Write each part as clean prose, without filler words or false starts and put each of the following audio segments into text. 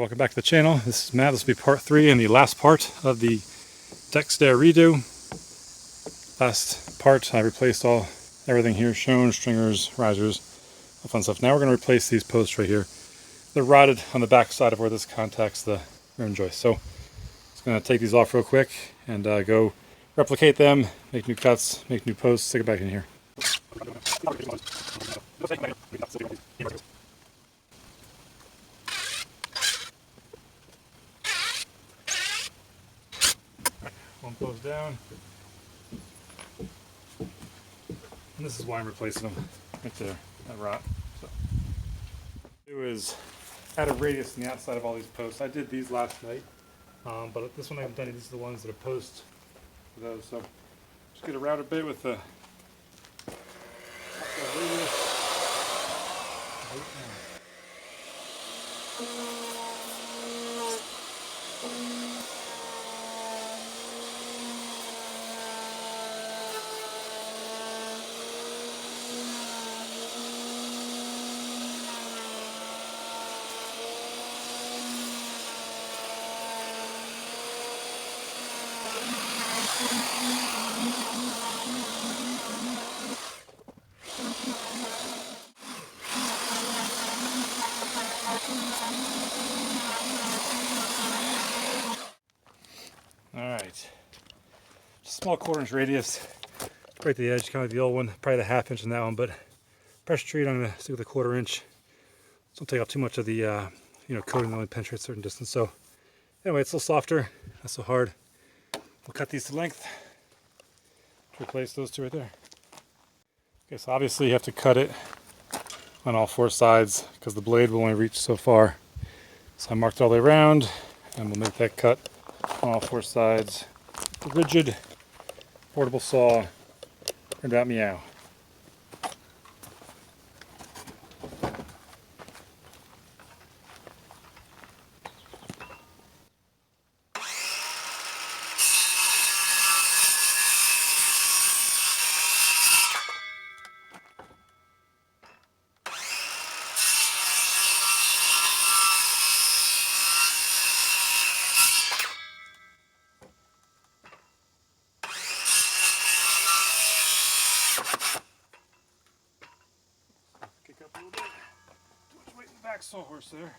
welcome back to the channel. This is Matt. This will be part 3 and the last part of the deck stair redo. Last part I replaced everything here shown, stringers, risers, all fun stuff. Now we're going to replace these posts right here. They're rotted on the back side of where this contacts the rim joist. So I'm just going to take these off real quick and go replicate them, make new cuts, make new posts, stick it back in here. One post down. And this is why I'm replacing them. Right there, that rot. So, it was add a radius on the outside of all these posts. I did these last night, but this one I haven't done. These are the ones that are posts for those. So just get around a bit with the radius. Alright, small 1/4 inch radius, right to the edge, kind of like the old one, probably the 1/2 inch in that one, but pressure treat I'm going to stick with a 1/4 inch. Don't take off too much of the coating that only penetrates a certain distance. So anyway, it's a little softer, not so hard. We'll cut these to length to replace those two right there. Okay, so obviously you have to cut it on all 4 sides because the blade will only reach so far. So I marked it all the way around and we'll make that cut on all 4 sides. The rigid portable saw turned out meow. Kick up a little bit. Too much weight in the back sawhorse there.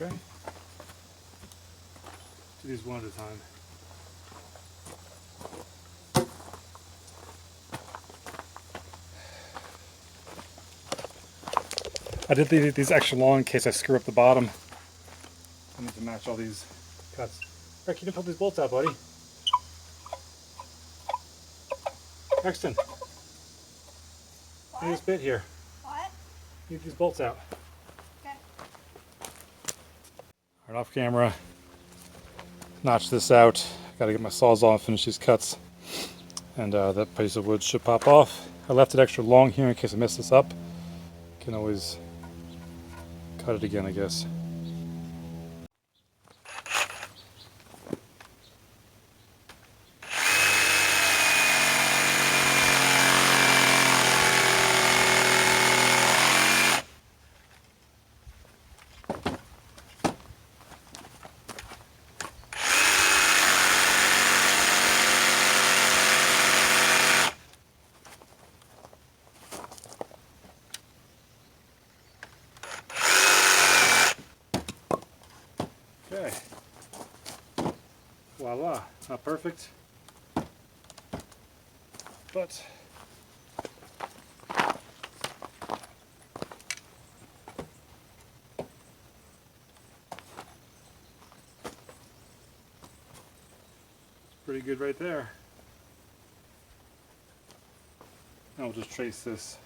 Okay. Do these one at a time. I did these extra long in case I screw up the bottom. I need to match all these cuts. Rick, you can pull these bolts out, buddy. Exton. Need this bit here. What? Need these bolts out. Okay. Alright, off camera. Notch this out. Gotta get my sawzall and finish these cuts. And that piece of wood should pop off. I left it extra long here in case I mess this up. Can always cut it again, I guess. Okay. Voila. Not perfect, but pretty good right there. Now we'll just trace this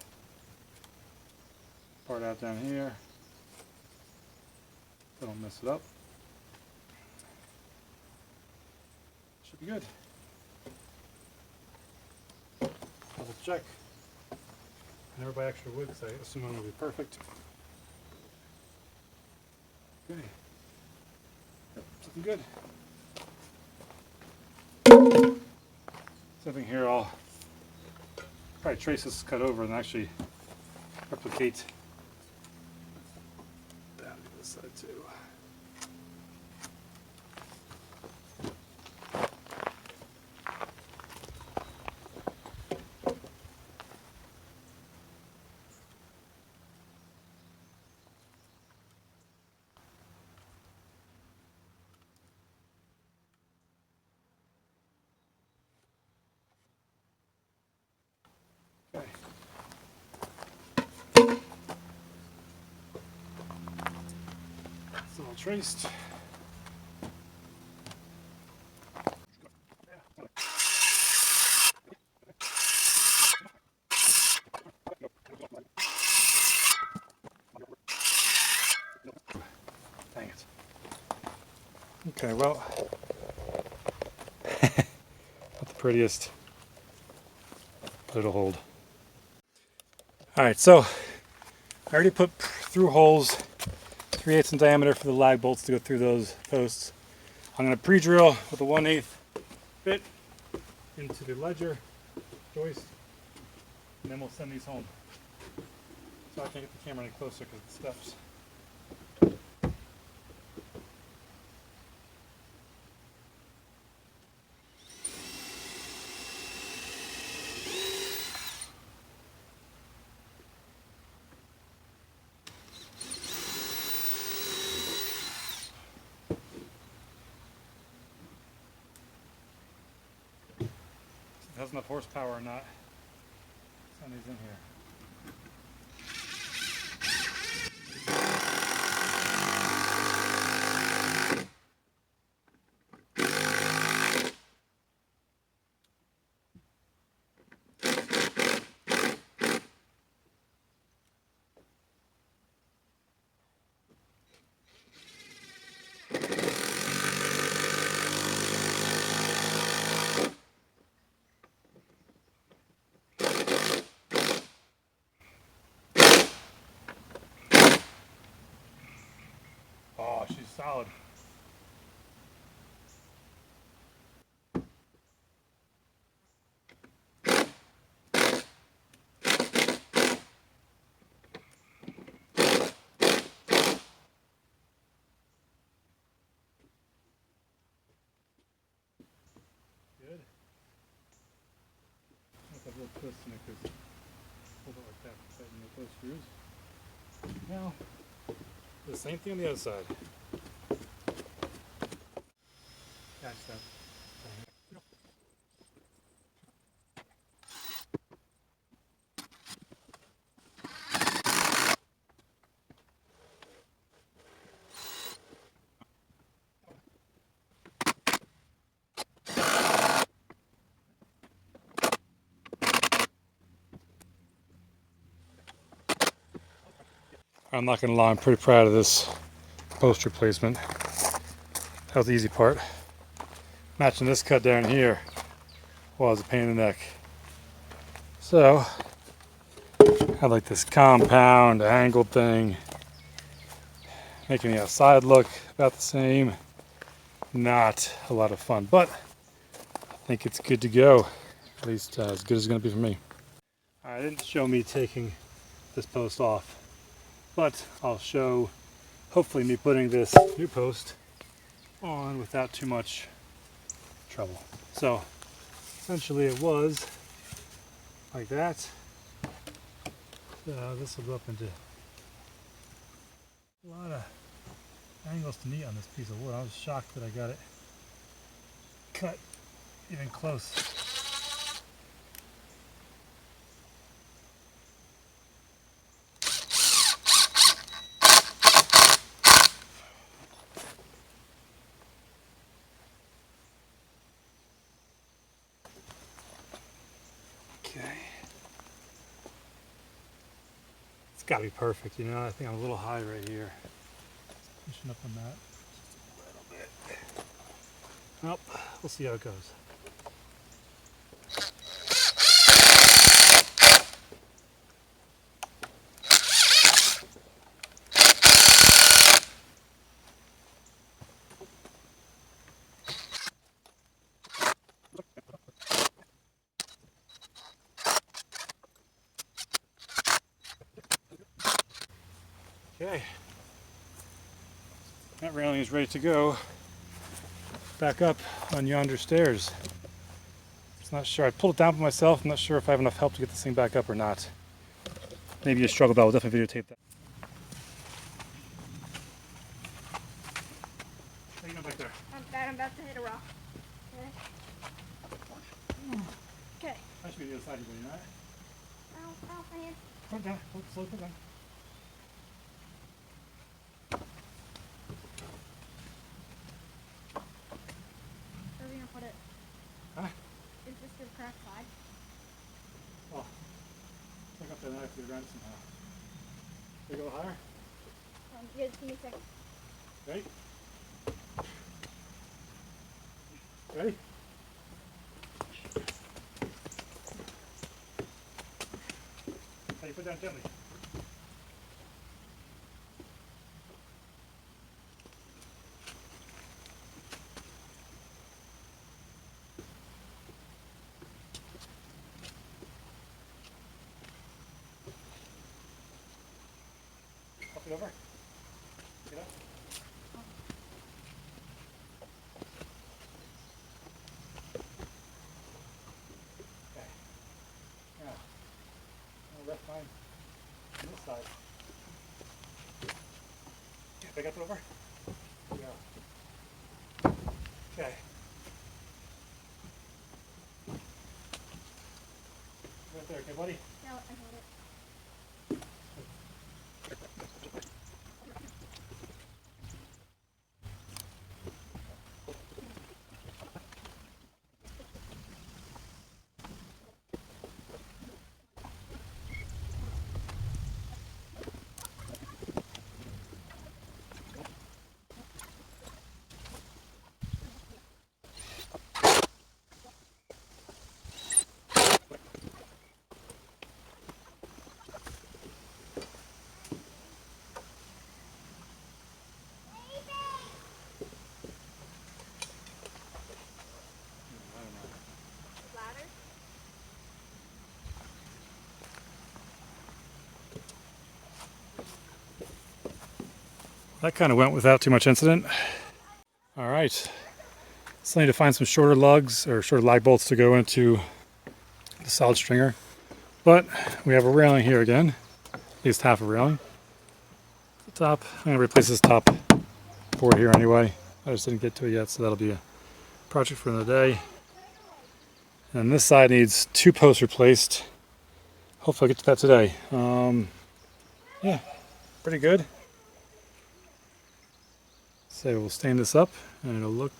part out down here. Don't mess it up. Should be good. Double check. I never buy extra wood because I assume it will be perfect. Okay. Yep, Looking good. Something here, I'll probably trace this cut over and actually replicate down to this side too. Okay. It's all traced. Dang it. Okay, well, not the prettiest, but it'll hold. Alright, so I already put through holes 3/8 in diameter for the lag bolts to go through those posts. I'm going to pre-drill with a 1/8 bit into the ledger joist, and then we'll send these home. So I can't get the camera any closer because of the steps. If it has enough horsepower or not, send these in here. Oh, she's solid. Good. I'll have a little twist in it because hold it like that to tighten those screws. Now, the same thing on the other side. Catch that. I'm not going to lie, I'm pretty proud of this post replacement. That was the easy part. Matching this cut down here was a pain in the neck. So, I like this compound angled thing, making the outside look about the same. Not a lot of fun, but I think it's good to go. At least as good as it's going to be for me. Alright, I didn't show me taking this post off, but I'll show hopefully me putting this new post on without too much trouble. So essentially it was like that. So this will go up into a lot of angles to meet on this piece of wood. I was shocked that I got it cut even close. Okay. It's got to be perfect, you know. I think I'm a little high right here. Pushing up on that just a little bit. Well, we'll see how it goes. Okay, that railing is ready to go back up on yonder stairs. It's not sure. I pulled it down for myself. I'm not sure if I have enough help to get this thing back up or not. Maybe a struggle, but I will definitely videotape that. How you doing back there? I'm about to hit a rock. Okay. I should be the other side of you, alright? Ow, my hand. Put it down. Slow it down. Where are we gonna put it? Huh? Is this the correct side? Well, take up the knife to the ground somehow. Can you go higher? Give me a second. Ready? Ready? How you put it down gently? Up it over. Get up. Okay. Now, I'll left mine on this side. Yeah, pick up it over. Yeah. Okay. Right there, okay, buddy? No, I hold it. Ladder? That kind of went without too much incident. All right. Still need to find some shorter lugs or shorter lag bolts to go into the solid stringer. But we have a railing here again, at least half a railing. The top, I'm going to replace this top board here anyway. I just didn't get to it yet, so that'll be a project for another day. And this side needs 2 posts replaced. Hopefully I'll get to that today. Yeah, pretty good. So we'll stain this up and it'll look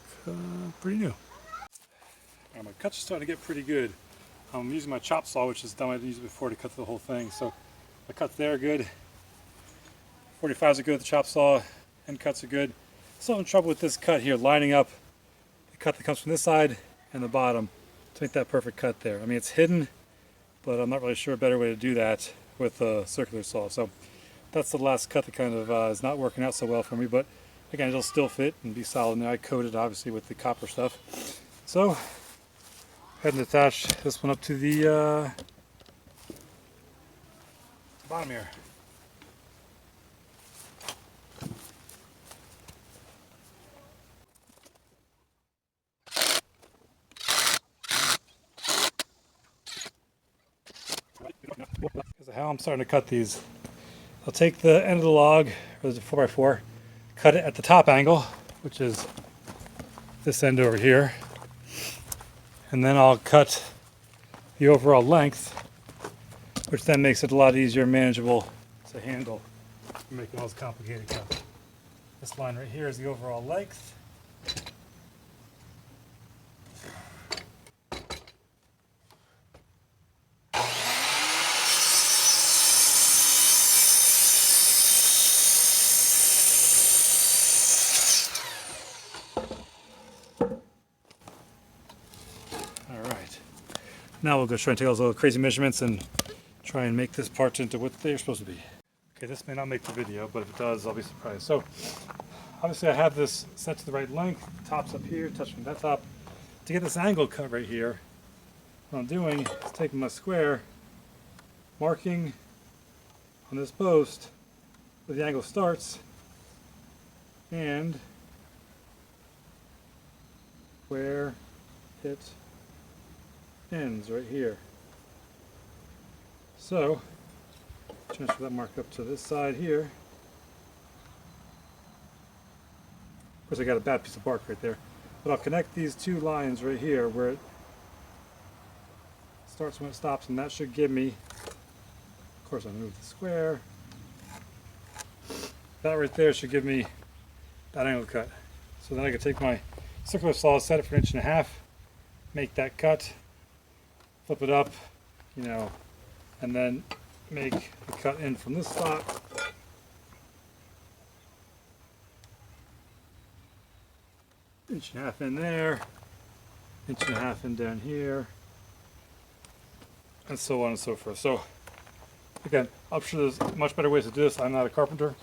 pretty new. And my cuts are starting to get pretty good. I'm using my chop saw, which is done. I used it before to cut the whole thing. So my cuts there are good. 45s are good with the chop saw. End cuts are good. Still having trouble with this cut here, lining up the cut that comes from this side and the bottom to make that perfect cut there. I mean, it's hidden, but I'm not really sure a better way to do that with a circular saw. So that's the last cut that kind of is not working out so well for me, but again, it'll still fit and be solid. And I coated obviously with the copper stuff. So, head and attach this one up to the bottom here. Because of how I'm starting to cut these, I'll take the end of the log, or the 4x4, cut it at the top angle, which is this end over here, and then I'll cut the overall length, which then makes it a lot easier and manageable to handle for making all those complicated cuts. This line right here is the overall length. Now we'll go try and take all those little crazy measurements and try and make this part into what they're supposed to be. Okay, this may not make the video, but if it does, I'll be surprised. So, obviously I have this set to the right length, top's up here, touching that top. To get this angle cut right here, what I'm doing is taking my square, marking on this post where the angle starts and where it ends, right here. So transfer that mark up to this side here. Of course I got a bad piece of bark right there. But I'll connect these two lines right here where it starts when it stops, and that should give me, of course I move the square. That right there should give me that angle cut. So then I can take my circular saw, set it for 1.5 inches, make that cut, flip it up, you know, and then make the cut in from this spot. Inch and a half in there, 1.5 inches in down here, and so on and so forth. So again, I'm sure there's much better ways to do this. I'm not a carpenter.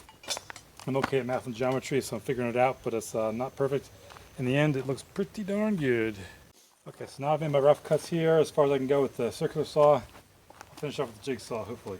I'm okay at math and geometry, so I'm figuring it out, but it's not perfect. In the end, it looks pretty darn good. Okay, so now I've made my rough cuts here as far as I can go with the circular saw. I'll finish off with the jigsaw, hopefully.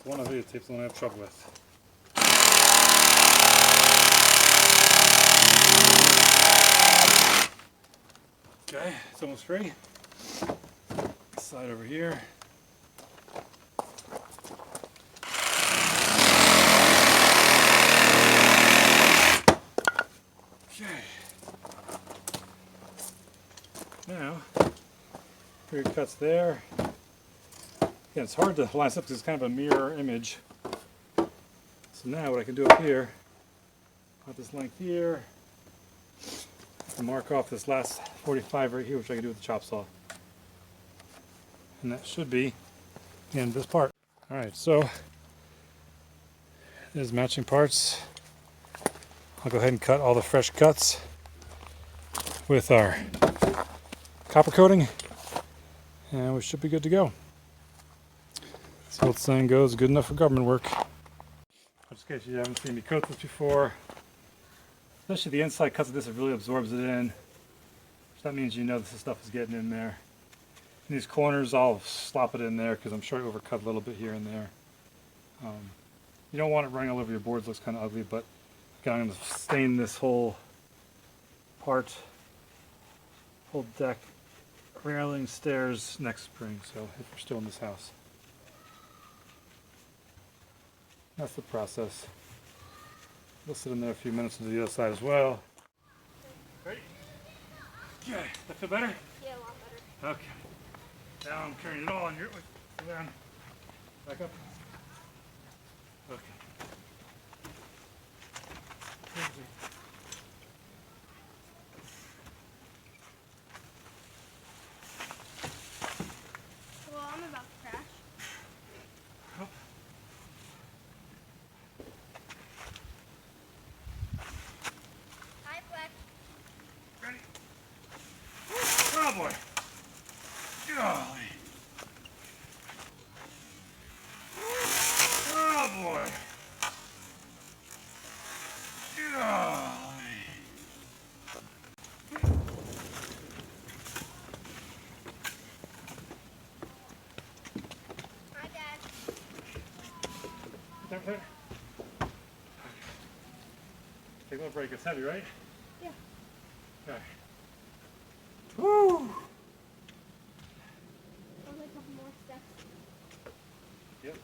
The one on videotape is the one I have trouble with. Okay, it's almost free. Slide over here. Okay. Now, pretty good cuts there. Again, it's hard to line this up because it's kind of a mirror image. So now what I can do up here, about this length here, and mark off this last 45 right here, which I can do with the chop saw. And that should be the end of this part. Alright, so there's matching parts. I'll go ahead and cut all the fresh cuts with our copper coating, and we should be good to go. So old saying goes, good enough for government work. Just in case you haven't seen me coat this before, especially the inside cuts of this, it really absorbs it in. So that means you know this stuff is getting in there. In these corners, I'll slop it in there because I'm sure I overcut a little bit here and there. You don't want it running all over your boards, looks kind of ugly, but again, I'm going to stain this whole part, whole deck, railing, stairs next spring, so if we're still in this house. That's the process. We'll sit in there a few minutes and do the other side as well. Ready? Okay, that feel better? Yeah, a lot better. Okay. Now I'm carrying it all on here. Sit down. Back up. Okay. Well, I'm about to crash. Up. Hi, Flex. Ready? Oh boy. Golly. Oh boy. Golly. Hi, Dad. Take a little break. It's heavy, right? Yeah. Okay. Woo! Only a couple more steps. Yep.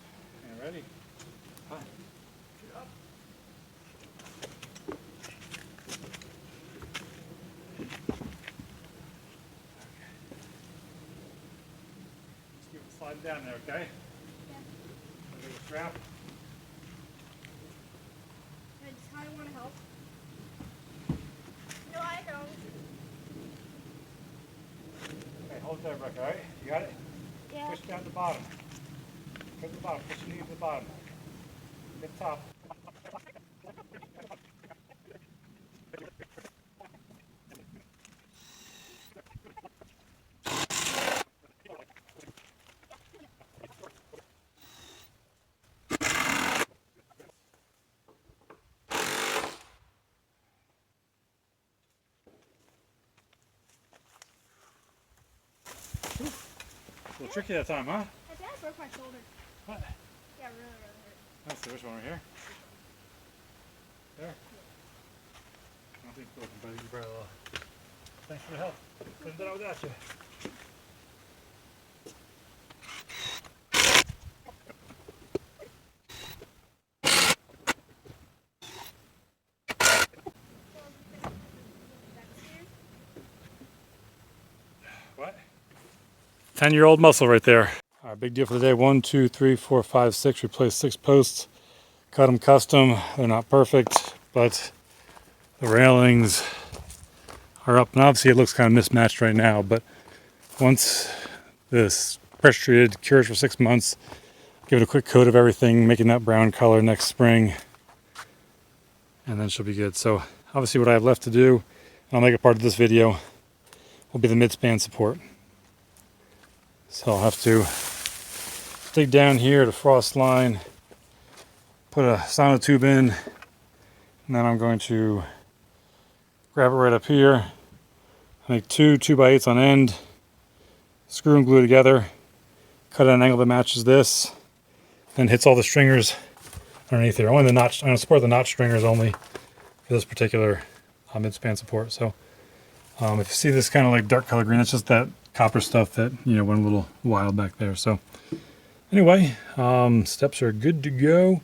And ready? Hi. Get up. Just keep it sliding down there, okay? Yeah. A little strap. Does Ty want to help? No, I don't. Okay, hold there, Rebecca, alright? You got it? Yeah. Push down to the bottom. Go to the bottom. Push your knee to the bottom. Get the top. A little tricky that time, huh? I think I broke my shoulder. What? Yeah, really, really hurt. Let's see, which one right here? There? I don't think broken, but you probably will. Thanks for the help. Couldn't have done it without you. What? 10-year-old muscle right there. All right, big deal for the day. 1, 2, 3, 4, 5, 6. Replaced 6 posts. Cut them custom. They're not perfect, but the railings are up. And obviously it looks kind of mismatched right now, but once this pressure treated cures for 6 months, give it a quick coat of everything, making that brown color next spring, and then she'll be good. So obviously what I have left to do, and I'll make it part of this video, will be the mid-span support. So I'll have to dig down here to frost line, put a sonotube in, and then I'm going to grab it right up here, make 2 2x8s on end, screw and glue together, cut at an angle that matches this, and hits all the stringers underneath here. Only the notch, I'm going to support the notch stringers only for this particular mid-span support. So if you see this kind of like dark color green, it's just that copper stuff that, you know, went a little wild back there. So anyway, steps are good to go.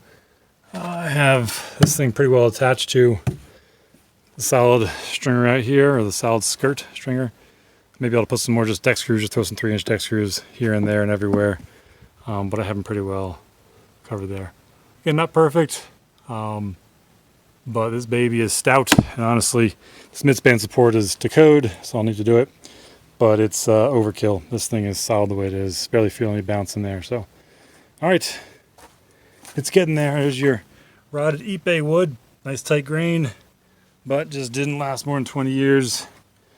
I have this thing pretty well attached to the solid stringer right here, or the solid skirt stringer. Maybe I'll put some more just deck screws, just throw some 3-inch deck screws here and there and everywhere. But I have them pretty well covered there. Again, not perfect, but this baby is stout, and honestly, this mid-span support is to code, so I'll need to do it. But it's overkill. This thing is solid the way it is. Barely feel any bounce in there. So, all right, it's getting there. There's your rotted Ipe wood, nice tight grain, but just didn't last more than 20 years.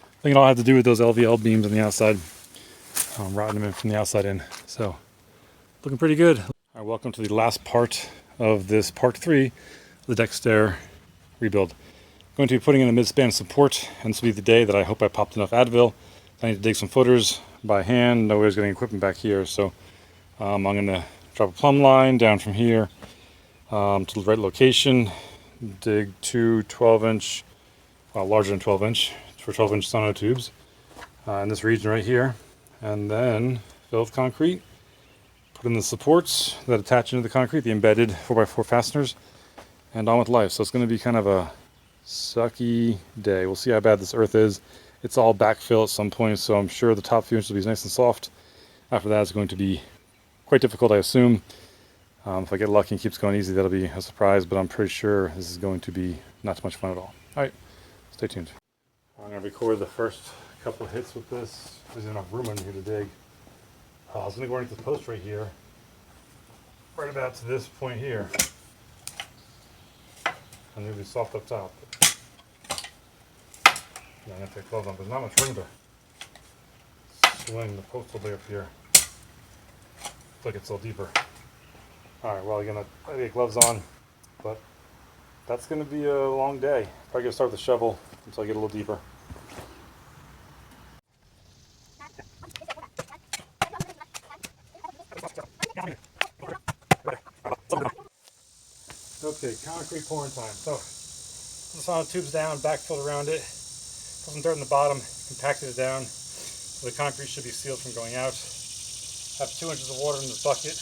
I think it all had to do with those LVL beams on the outside, rotting them in from the outside in. So, looking pretty good. All right, welcome to the last part of this part 3 of the deck stair rebuild. I'm going to be putting in a mid-span support, and this will be the day that I hope I popped enough Advil. I need to dig some footers by hand. Nobody's getting equipment back here, so I'm going to drop a plumb line down from here to the right location, dig 2 12-inch, well, larger than 12-inch, for 12-inch sonotubes in this region right here, and then fill with concrete, put in the supports that attach into the concrete, the embedded 4x4 fasteners, and on with life. So it's going to be kind of a sucky day. We'll see how bad this earth is. It's all backfill at some point, so I'm sure the top few inches will be nice and soft. After that, it's going to be quite difficult, I assume. If I get lucky and keeps going easy, that'll be a surprise, but I'm pretty sure this is going to be not too much fun at all. All right, stay tuned. I'm going to record the first couple of hits with this. There's enough room in here to dig. I was going to go into the post right here, right about to this point here. And it'll be soft up top. Yeah, I'm going to take gloves on, but there's not much room to swing the post all the way up here. It's like it's a little deeper. Alright, well, again, I get gloves on, but that's going to be a long day. Probably going to start with the shovel until I get a little deeper. Okay, concrete pouring time. So, the sonotubes down, backfilled around it. Put some dirt in the bottom, compacted it down, so the concrete should be sealed from going out. Have 2 inches of water in this bucket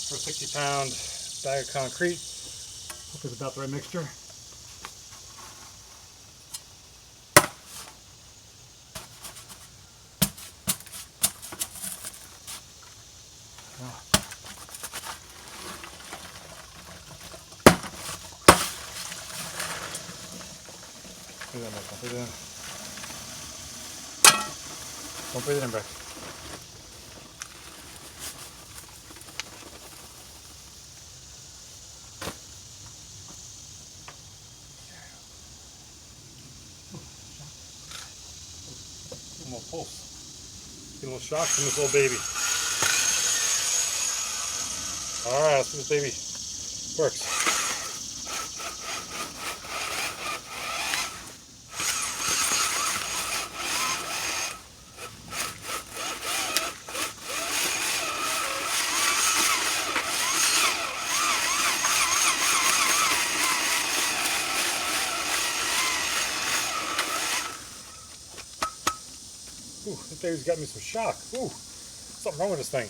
for a 60-pound bag of concrete. Hope it's about the right mixture. Don't breathe it in. Don't breathe it in, Brett. A little pulse. Get a little shock from this little baby. Alright, let's see if this baby works. Ooh, this thing's got me some shock. Ooh, something wrong with this thing.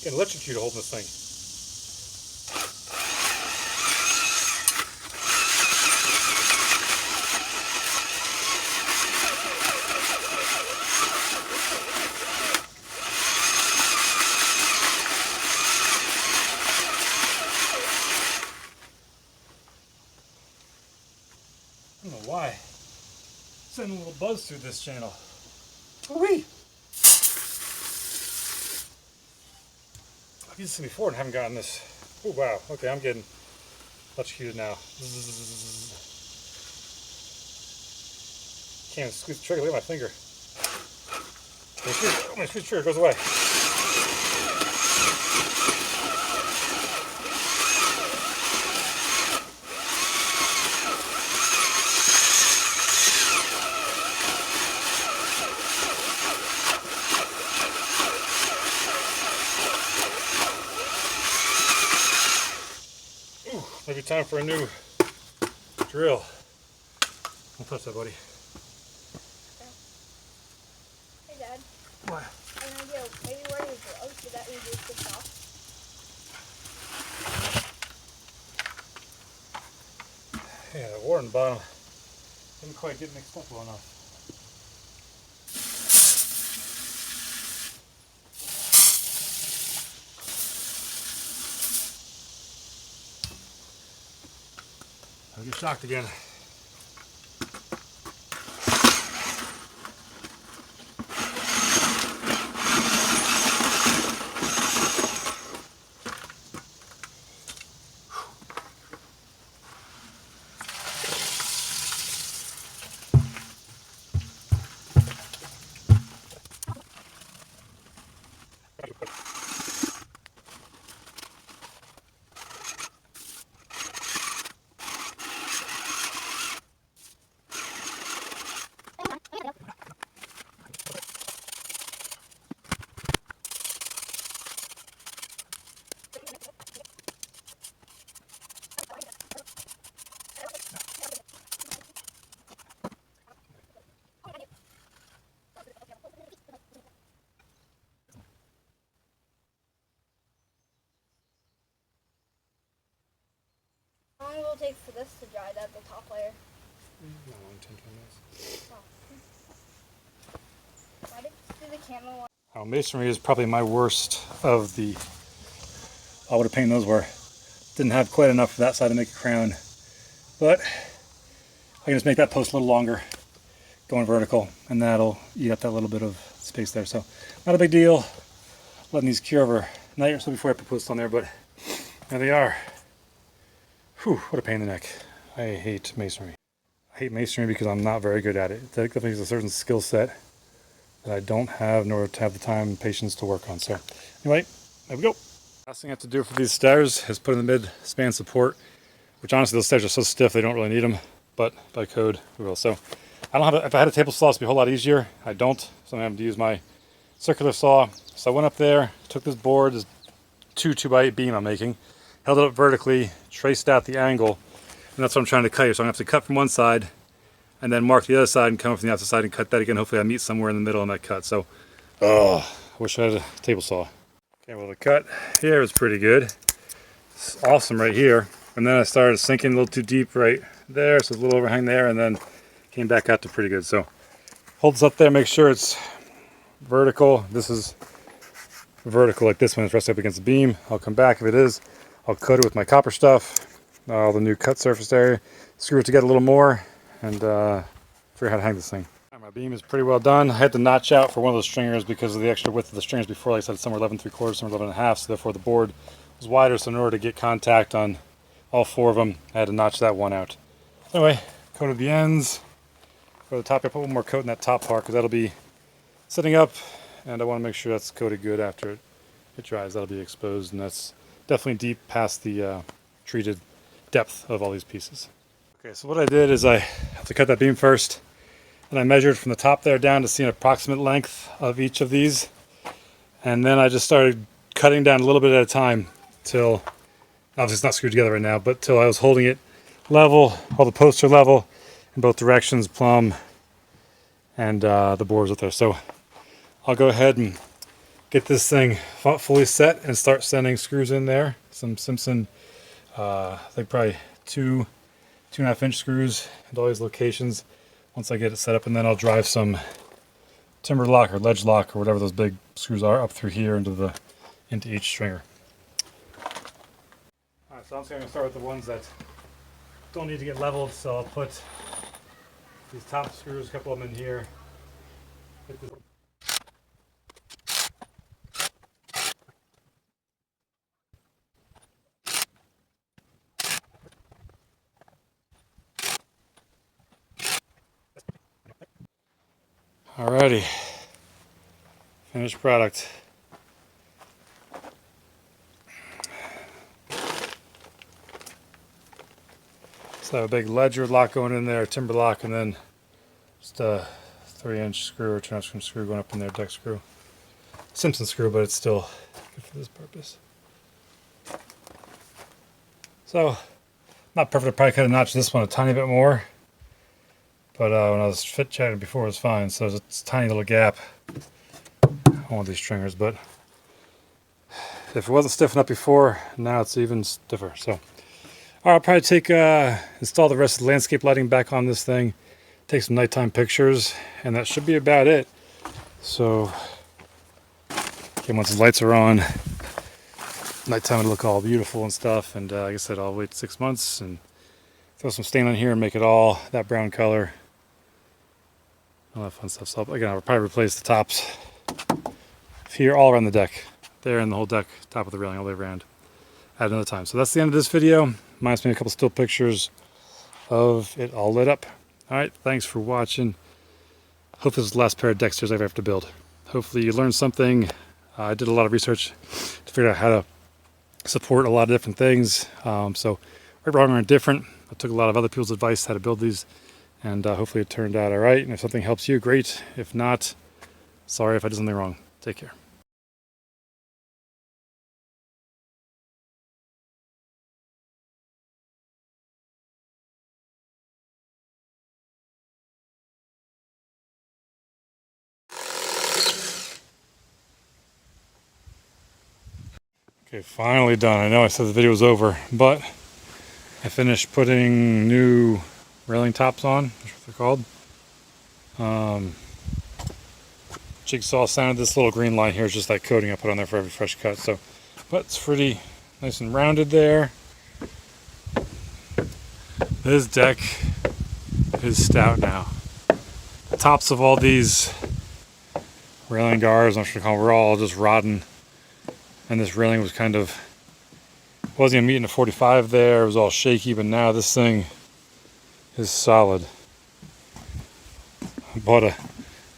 Getting electrocuted holding this thing. I don't know why. Sending a little buzz through this channel. Wee! I've used this before and haven't gotten this. Oh wow, okay, I'm getting electrocuted now. Can't squeeze the trigger, look at my finger. My squeeze the trigger, goes away. Maybe time for a new drill. Don't touch that, buddy. Hey, Dad. What? I have an idea. Maybe where you go, so that reduces the shock. Yeah, the water in the bottom didn't quite get mixed up well enough. I'll get shocked again. How long will it take for this to dry, that the top layer? Not long, 10 minutes. Why did you do the camo one? Masonry is probably my worst of the. Oh, what a pain those were. Didn't have quite enough for that side to make a crown, but I can just make that post a little longer, going vertical, and that'll eat up that little bit of space there. So not a big deal. Letting these cure over night or so before I put posts on there, but there they are. Whew, what a pain in the neck. I hate masonry. I hate masonry because I'm not very good at it. It definitely is a certain skill set that I don't have, nor to have the time and patience to work on. So anyway, there we go. Last thing I have to do for these stairs is put in the mid-span support, which honestly those stairs are so stiff they don't really need them, but by code we will. So I don't have if I had a table saw, it'd be a whole lot easier. I don't, so I'm having to use my circular saw. So I went up there, took this board, this 2x8 beam I'm making, held it up vertically, traced out the angle, and that's what I'm trying to cut here. So I'm going to have to cut from one side, and then mark the other side and come from the opposite side and cut that again. Hopefully I meet somewhere in the middle on that cut. So, I wish I had a table saw. Okay, well the cut here is pretty good. It's awesome right here. And then I started sinking a little too deep right there, so it's a little overhang there, and then came back out to pretty good. So hold this up there, make sure it's vertical. This is vertical like this one. It's resting up against the beam. I'll come back if it is. I'll coat it with my copper stuff, all the new cut surface area, screw it together a little more, and figure out how to hang this thing. My beam is pretty well done. I had to notch out for one of those stringers because of the extra width of the stringers before. Like I said, it's somewhere 11 3/4, somewhere 11 1/2, so therefore the board was wider, so in order to get contact on all four of them, I had to notch that one out. Anyway, coated the ends. For the top, I put one more coat in that top part because that'll be sitting up, and I want to make sure that's coated good after it dries. That'll be exposed, and that's definitely deep past the treated depth of all these pieces. Okay, so what I did is I have to cut that beam first, and I measured from the top there down to see an approximate length of each of these, and then I just started cutting down a little bit at a time till, obviously it's not screwed together right now, but till I was holding it level, all the posts are level in both directions, plumb, and the boards up there. So I'll go ahead and get this thing fully set and start sending screws in there. Some Simpson, I think probably 2.5 inch screws at all these locations once I get it set up, and then I'll drive some timber lock or ledge lock or whatever those big screws are up through here into each stringer. Alright, so I'm just going to start with the ones that don't need to get leveled, so I'll put these top screws, a couple of them in here. Alrighty, finished product. So I have a big ledger lock going in there, timber lock, and then just a 3-inch screw or 2.5 screw going up in there, deck screw. Simpson screw, but it's still good for this purpose. So, not perfect. I probably could have notched this one a tiny bit more, but when I was fit chatting before, it was fine. So it's a tiny little gap on one of these stringers, but if it wasn't stiff enough before, now it's even stiffer. So. I'll probably install the rest of the landscape lighting back on this thing, take some nighttime pictures, and that should be about it. So, okay, once the lights are on, nighttime it'll look all beautiful and stuff. And like I said, I'll wait 6 months and throw some stain on here and make it all that brown color. All that fun stuff. So again, I'll probably replace the tops here all around the deck, there, and the whole deck, top of the railing all the way around at another time. So that's the end of this video. Minus me a couple still pictures of it all lit up. Alright, thanks for watching. Hope this is the last pair of deck stairs I ever have to build. Hopefully you learned something. I did a lot of research to figure out how to support a lot of different things. So right, wrong, or indifferent. I took a lot of other people's advice how to build these, and hopefully it turned out alright. And if something helps you, great. If not, sorry if I did something wrong. Take care. Okay, finally done. I know I said the video was over, but I finished putting new railing tops on. That's what they're called. Jigsaw sounded. This little green line here is just that coating I put on there for every fresh cut. So, but it's pretty nice and rounded there. This deck is stout now. The tops of all these railing guards, I'm sure were all just rotten. And this railing was wasn't even meeting a 45 there. It was all shaky, but now this thing is solid. I bought a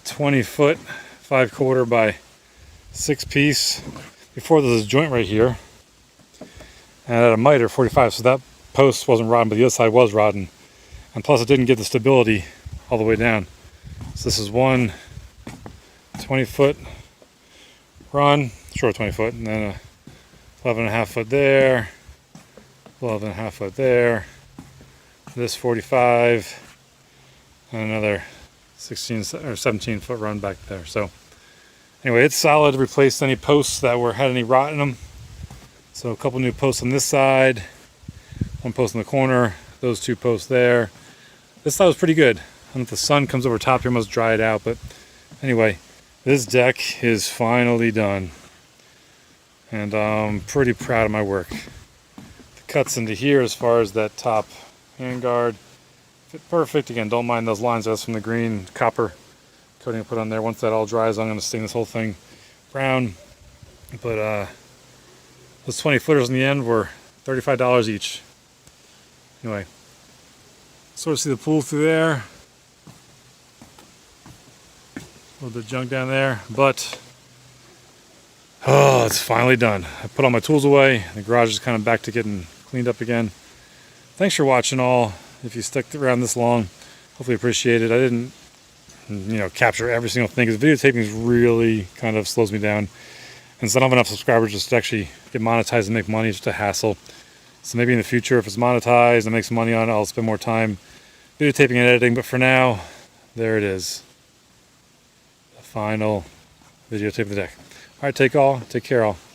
20-foot 5/4 by 6 piece. Before there was a joint right here, and I had a miter 45, so that post wasn't rotten, but the other side was rotten. And plus it didn't get the stability all the way down. So this is one 20-foot run, short 20 foot, and then a 11.5 foot there, 11.5 foot there, this 45, and another 16 or 17 foot run back there. So anyway, it's solid. Replaced any posts that had any rot in them. So a couple new posts on this side, one post in the corner, those 2 posts there. This side was pretty good. I don't know if the sun comes over top here, must dry it out, but anyway, this deck is finally done, and I'm pretty proud of my work. The cuts into here as far as that top handguard fit perfect. Again, don't mind those lines. That's from the green copper coating I put on there. Once that all dries, I'm going to stain this whole thing brown. But those 20 footers in the end were $35 each. Anyway, sort of see the pool through there. A little bit of junk down there, but oh, it's finally done. I put all my tools away. The garage is kind of back to getting cleaned up again. Thanks for watching all. If you stuck around this long, hopefully appreciate it. I didn't, capture every single thing, because videotaping really kind of slows me down. And so I don't have enough subscribers just to actually get monetized and make money. It's just a hassle. So maybe in the future, if it's monetized and make some money on it, I'll spend more time videotaping and editing. But for now, there it is. final videotape of the deck. All right, take care all.